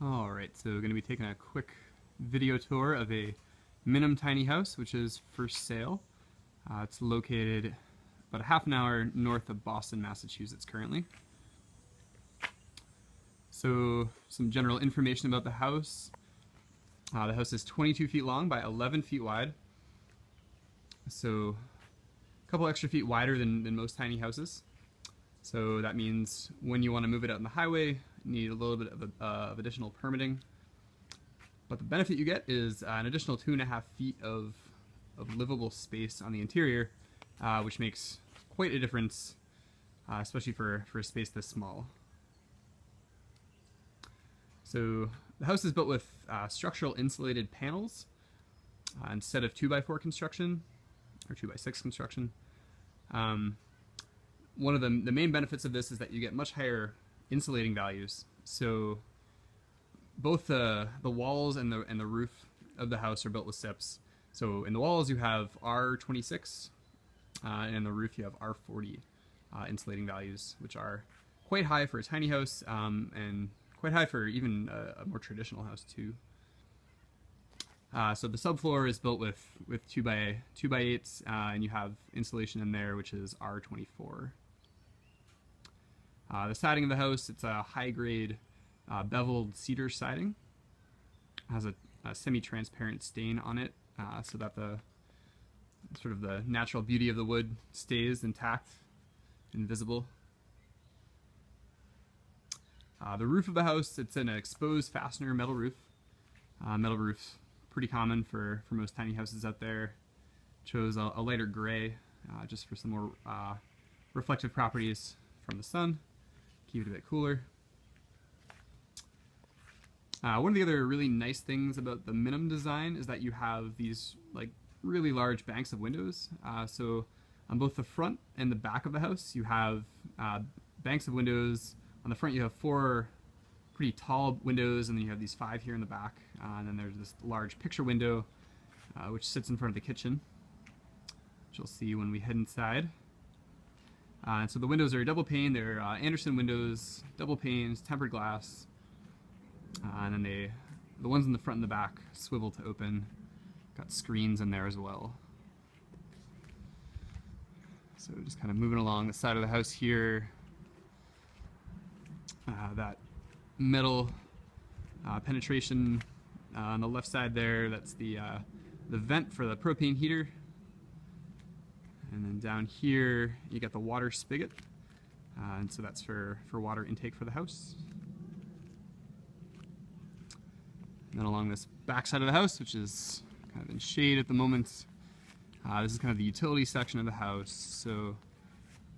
Alright, so we're going to be taking a quick video tour of a Minim tiny house, which is for sale. It's located about a half an hour north of Boston, Massachusetts currently. So, some general information about the house. The house is 22 feet long by 11 feet wide. So, a couple extra feet wider than most tiny houses. So that means when you want to move it out on the highway, you need a little bit of additional permitting. But the benefit you get is an additional 2.5 feet of livable space on the interior, which makes quite a difference, especially for a space this small. So the house is built with structural insulated panels instead of 2x4 construction or 2x6 construction. One of the main benefits of this is that you get much higher insulating values. So both the walls and the roof of the house are built with SIPs. So in the walls you have R26, and in the roof you have R40 insulating values, which are quite high for a tiny house, and quite high for even a more traditional house too. So the subfloor is built with 2x8s, and you have insulation in there, which is R24. The siding of the house, it's a high-grade beveled cedar siding. It has a semi-transparent stain on it, so that the natural beauty of the wood stays intact and visible. The roof of the house, it's an exposed fastener metal roof. Metal roof's pretty common for most tiny houses out there. Chose a lighter gray just for some more reflective properties from the sun. Keep it a bit cooler. One of the other really nice things about the Minim design is that you have these really large banks of windows. So on both the front and the back of the house you have banks of windows. On the front you have 4 pretty tall windows, and then you have these 5 here in the back, and then there's this large picture window which sits in front of the kitchen, which you'll see when we head inside. And so the windows are double pane. They're Anderson windows, double panes, tempered glass, and then the ones in the front and the back swivel to open. Got screens in there as well. So just kind of moving along the side of the house here. That metal penetration on the left side there, that's the vent for the propane heater. And then down here you got the water spigot, and so that's for water intake for the house. And then along this back side of the house, which is kind of in shade at the moment, this is kind of the utility section of the house. So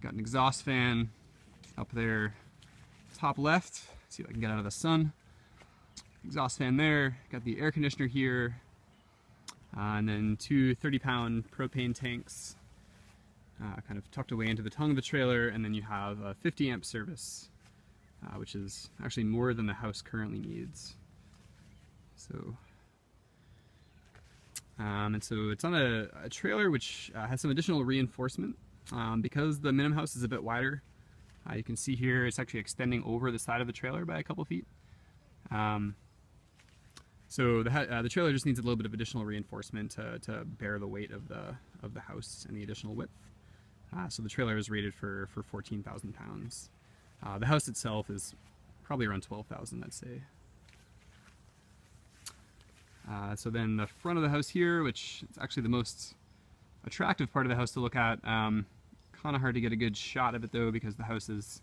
got an exhaust fan up there top left. See if I can get out of the sun. Exhaust fan there. Got the air conditioner here, and then 2 30-pound propane tanks kind of tucked away into the tongue of the trailer, and then you have a 50 amp service, which is actually more than the house currently needs. So, and so it's on a trailer which has some additional reinforcement. Because the Minim house is a bit wider, you can see here it's actually extending over the side of the trailer by a couple feet. So the trailer just needs a little bit of additional reinforcement to bear the weight of the house and the additional width. So the trailer is rated for 14,000 pounds. The house itself is probably around 12,000, I'd say. So then the front of the house here, which is actually the most attractive part of the house to look at. Kind of hard to get a good shot of it though, because the house is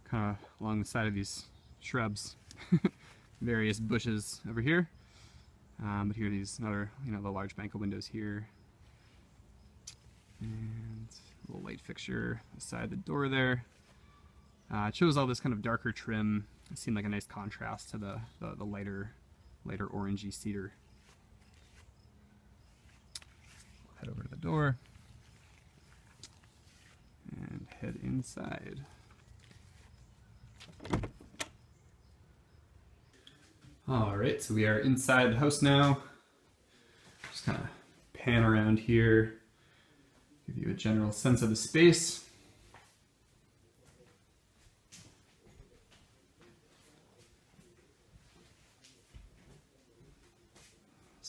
kind of along the side of these shrubs. Various bushes over here. But here are these another, the large bank of windows here. And a little light fixture beside the door there. It shows all this kind of darker trim. It seemed like a nice contrast to the lighter orangey cedar. Head over to the door and head inside. Alright, so we are inside the house now. Just kind of pan around here, give you a general sense of the space.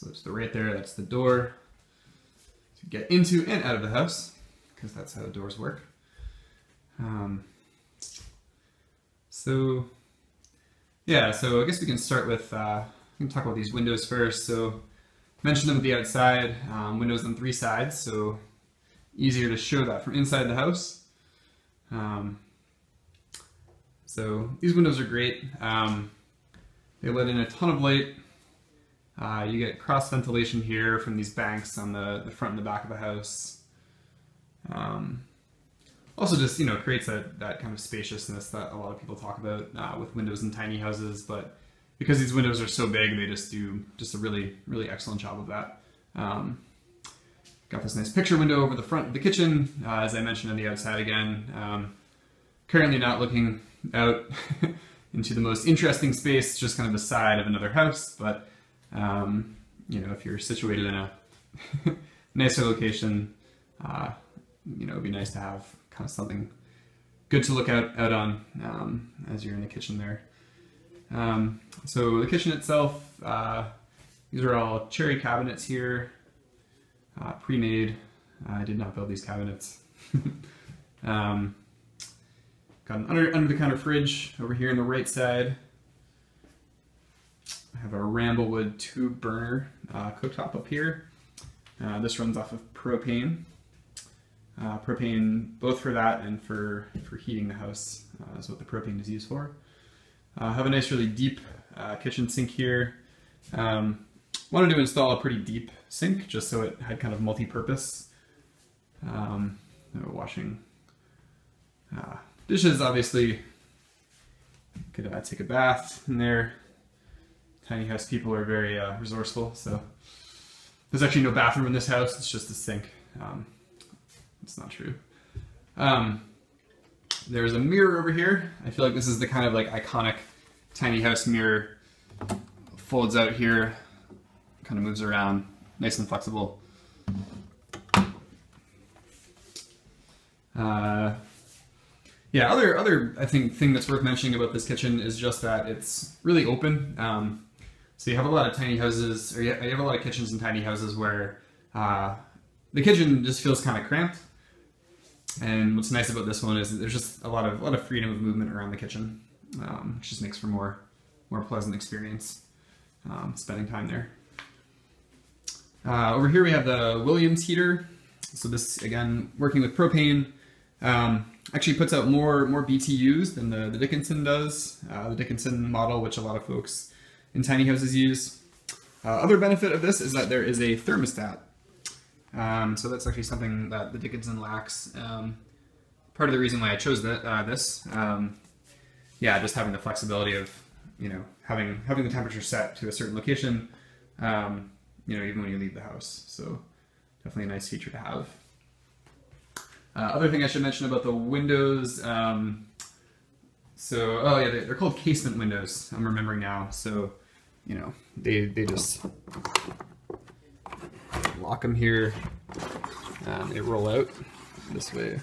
So to the right there, that's the door to get into and out of the house, because that's how doors work. So yeah, so I guess we can start with, we can talk about these windows first. So mentioned them at the outside, windows on 3 sides, so easier to show that from inside the house. So these windows are great. They let in a ton of light. You get cross ventilation here from these banks on the front and the back of the house. Also just, you know, creates that kind of spaciousness that a lot of people talk about with windows in tiny houses, but because these windows are so big, they just do a really, really excellent job of that. Got this nice picture window over the front of the kitchen, as I mentioned on the outside again. Currently not looking out into the most interesting space, just kind of the side of another house, but you know, if you're situated in a nicer location, you know, it'd be nice to have kind of something good to look out on as you're in the kitchen there. So the kitchen itself, these are all cherry cabinets here, pre-made. I did not build these cabinets. Got an under the counter fridge over here on the right side. I have a Ramblewood tube burner cooktop up here. This runs off of propane. Propane both for that and for heating the house is what the propane is used for. I have a nice really deep kitchen sink here. Wanted to install a pretty deep sink just so it had kind of multi-purpose. Washing dishes, obviously. Could take a bath in there. Tiny house people are very resourceful, so there's actually no bathroom in this house, it's just a sink. It's not true. There's a mirror over here. I feel like this is the kind of like iconic tiny house mirror. Folds out here, kind of moves around, nice and flexible. Yeah, other I think thing that's worth mentioning about this kitchen is just that it's really open. So you have a lot of tiny houses, or you have a lot of kitchens in tiny houses where the kitchen just feels kind of cramped. And what's nice about this one is that there's just a lot of freedom of movement around the kitchen, which just makes for more pleasant experience spending time there. Over here we have the Williams heater. So this, again, working with propane, actually puts out more BTUs than the Dickinson does, the Dickinson model, which a lot of folks in tiny houses use. Other benefit of this is that there is a thermostat. So that's actually something that the Dickinson lacks. Part of the reason why I chose this, yeah, just having the flexibility of, you know, having the temperature set to a certain location, you know, even when you leave the house. So definitely a nice feature to have. Other thing I should mention about the windows, oh yeah, they're called casement windows, I'm remembering now. So, you know, they just lock them here, and they roll out this way.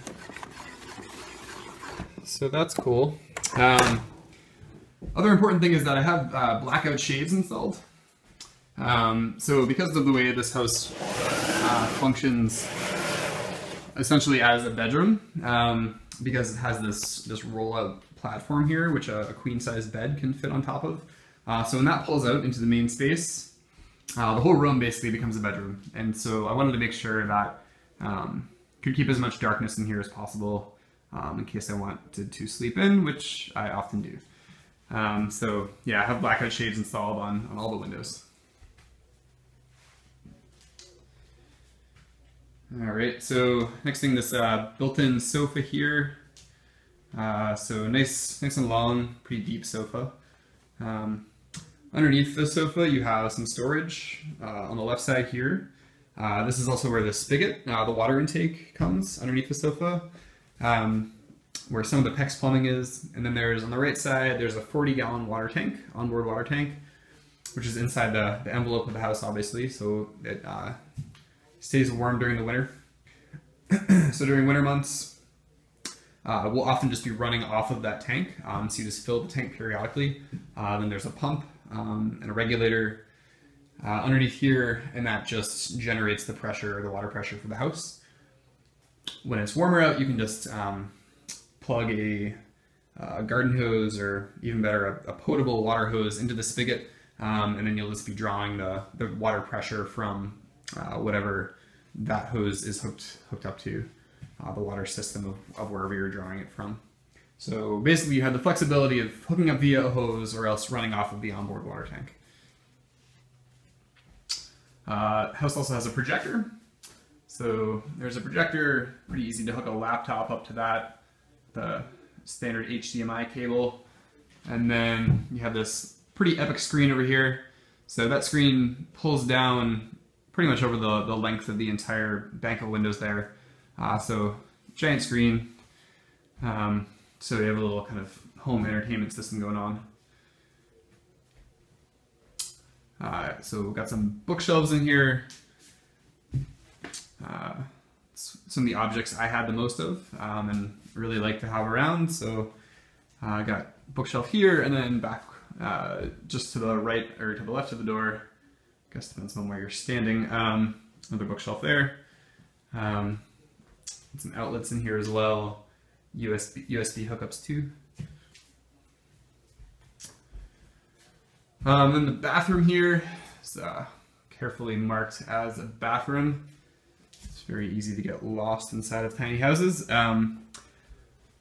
So that's cool. Other important thing is that I have blackout shades installed. So because of the way this house functions essentially as a bedroom, because it has this roll-out platform here, which a queen-size bed can fit on top of. So when that pulls out into the main space, the whole room basically becomes a bedroom. And so I wanted to make sure that could keep as much darkness in here as possible in case I want to sleep in, which I often do. So yeah, I have blackout shades installed on all the windows. All right, so next thing, this built-in sofa here. So nice and long, pretty deep sofa. Underneath the sofa, you have some storage on the left side here. This is also where the spigot, the water intake, comes underneath the sofa, where some of the PEX plumbing is. And then there's, on the right side, there's a 40-gallon water tank, onboard water tank, which is inside the envelope of the house, obviously, so it stays warm during the winter. So during winter months, we'll often just be running off of that tank, so you just fill the tank periodically. Then there's a pump and a regulator underneath here, and that just generates the pressure, the water pressure for the house. When it's warmer out, you can just plug a garden hose, or even better, a potable water hose into the spigot, and then you'll just be drawing the water pressure from whatever that hose is hooked up to, the water system of wherever you're drawing it from. So basically you have the flexibility of hooking up via a hose or else running off of the onboard water tank. House also has a projector. So there's a projector, pretty easy to hook a laptop up to that, the standard HDMI cable. And then you have this pretty epic screen over here. So that screen pulls down pretty much over the length of the entire bank of windows there. So giant screen. So you have a little kind of home entertainment system going on. So we've got some bookshelves in here. Some of the objects I had the most of and really like to have around. So I got bookshelf here, and then back just to the right or to the left of the door, I guess depends on where you're standing, another bookshelf there. Some outlets in here as well, USB hookups too. Then the bathroom here is carefully marked as a bathroom. It's very easy to get lost inside of tiny houses.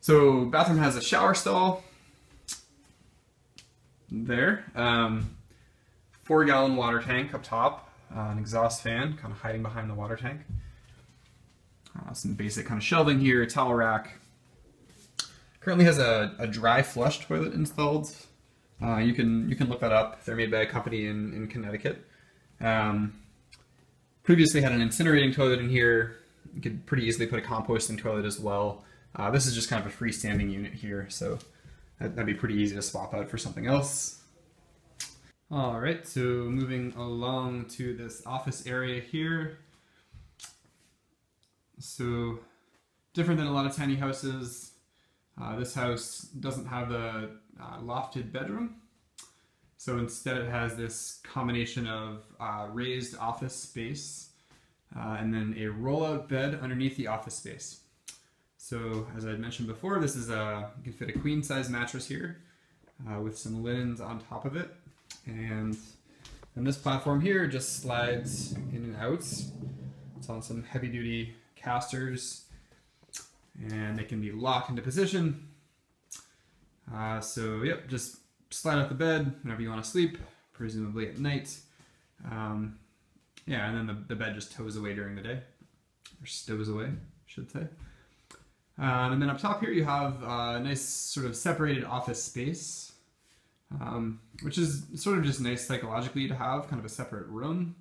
So bathroom has a shower stall there, 4-gallon water tank up top, an exhaust fan kind of hiding behind the water tank. Some basic kind of shelving here, towel rack. Currently has a dry flush toilet installed. You can look that up. They're made by a company in Connecticut. Previously had an incinerating toilet in here. You could pretty easily put a composting toilet as well. This is just kind of a freestanding unit here, so that'd be pretty easy to swap out for something else. All right, so moving along to this office area here. So different than a lot of tiny houses, this house doesn't have the lofted bedroom. So instead it has this combination of raised office space and then a roll-out bed underneath the office space. So as I mentioned before, this is you can fit a queen size mattress here with some linens on top of it. And then this platform here just slides in and out. It's on some heavy duty casters and they can be locked into position. So yep, just slide out the bed whenever you want to sleep, presumably at night. Yeah, and then the bed just tows away during the day, or stows away, I should say. And then up top here you have a nice sort of separated office space, which is sort of just nice psychologically to have kind of a separate room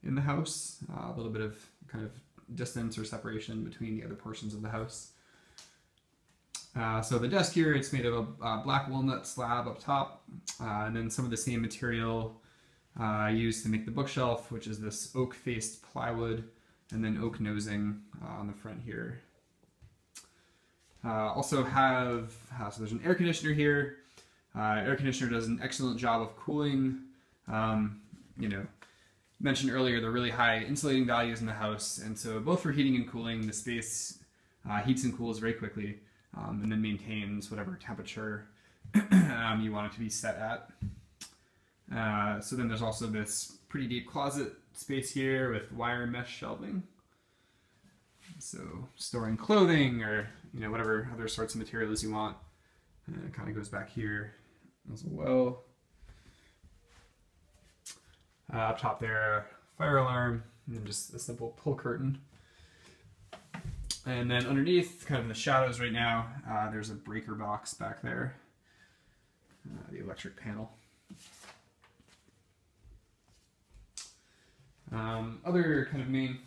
in the house, a little bit of kind of distance or separation between the other portions of the house. So the desk here, it's made of a black walnut slab up top, and then some of the same material used to make the bookshelf, which is this oak-faced plywood, and then oak nosing on the front here. Also have, so there's an air conditioner here. Air conditioner does an excellent job of cooling. You know, mentioned earlier the really high insulating values in the house, and so both for heating and cooling, the space heats and cools very quickly, and then maintains whatever temperature you want it to be set at. So then there's also this pretty deep closet space here with wire mesh shelving. So storing clothing or whatever other sorts of materials you want. And it kind of goes back here as well. Up top there, fire alarm, and then just a simple pull curtain. And then underneath, kind of in the shadows right now, there's a breaker box back there, the electric panel. Other kind of main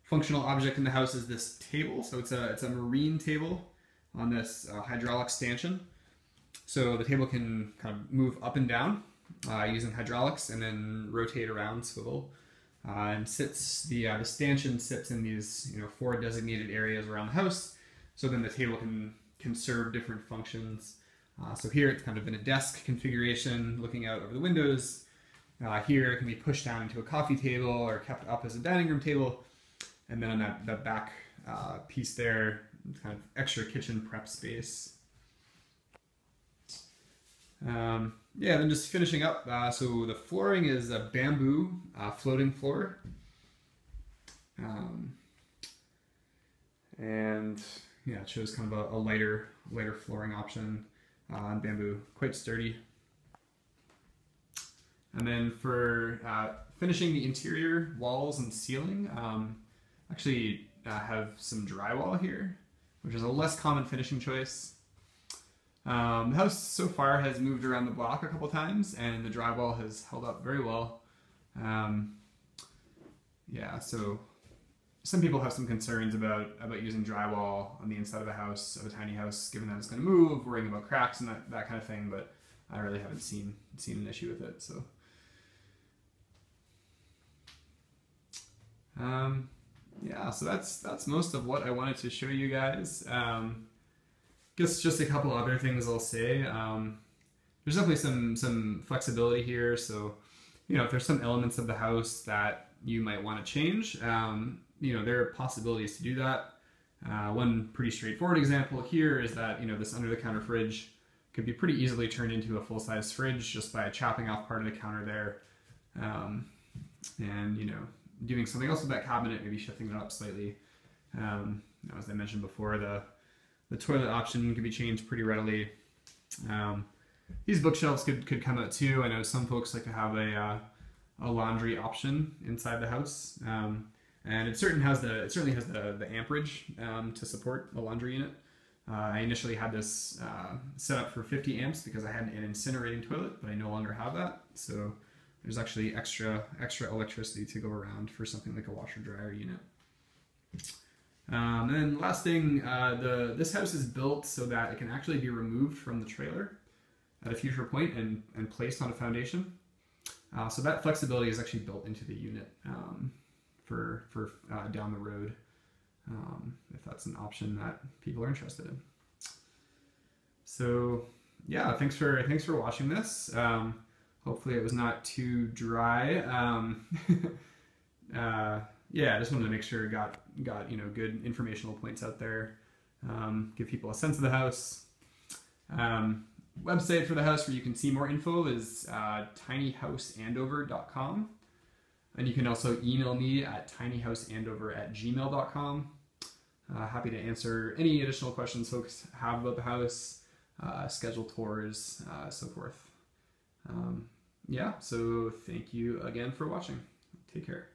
functional object in the house is this table. So it's a marine table on this hydraulic stanchion. So the table can kind of move up and down using hydraulics and then rotate around, swivel. And the stanchion sits in these 4 designated areas around the house. So then the table can serve different functions. So here it's kind of in a desk configuration, looking out over the windows. Here it can be pushed down into a coffee table or kept up as a dining room table. And then on that back piece there, kind of extra kitchen prep space. Yeah, then just finishing up, so the flooring is a bamboo floating floor. And yeah, it shows kind of a lighter flooring option on bamboo, quite sturdy. And then for finishing the interior walls and ceiling, actually have some drywall here, which is a less common finishing choice. The house so far has moved around the block a couple times, and the drywall has held up very well. Yeah, so some people have some concerns about using drywall on the inside of a house, of a tiny house, given that it's going to move, worrying about cracks and that kind of thing. But I really haven't seen an issue with it. So, yeah, so that's most of what I wanted to show you guys. Guess just a couple other things I'll say. There's definitely some flexibility here. So, you know, if there's some elements of the house that you might want to change, you know, there are possibilities to do that. One pretty straightforward example here is that, you know, this under-the-counter fridge could be pretty easily turned into a full-size fridge just by chopping off part of the counter there, and, you know, doing something else with that cabinet, maybe shifting it up slightly. As I mentioned before, the toilet option can be changed pretty readily. These bookshelves could come out too. I know some folks like to have a laundry option inside the house, and it certainly has the amperage to support a laundry unit. I initially had this set up for 50 amps because I had an incinerating toilet, but I no longer have that. So there's actually extra electricity to go around for something like a washer dryer unit. And then last thing, this house is built so that it can actually be removed from the trailer at a future point and placed on a foundation. So that flexibility is actually built into the unit for down the road, if that's an option that people are interested in. So yeah, thanks for watching this. Hopefully it was not too dry. Yeah, I just wanted to make sure got you know, good informational points out there. Give people a sense of the house. Website for the house where you can see more info is tinyhouseandover.com, and you can also email me at tinyhouseandover@gmail.com. Happy to answer any additional questions folks have about the house, schedule tours, so forth. Yeah, so thank you again for watching. Take care.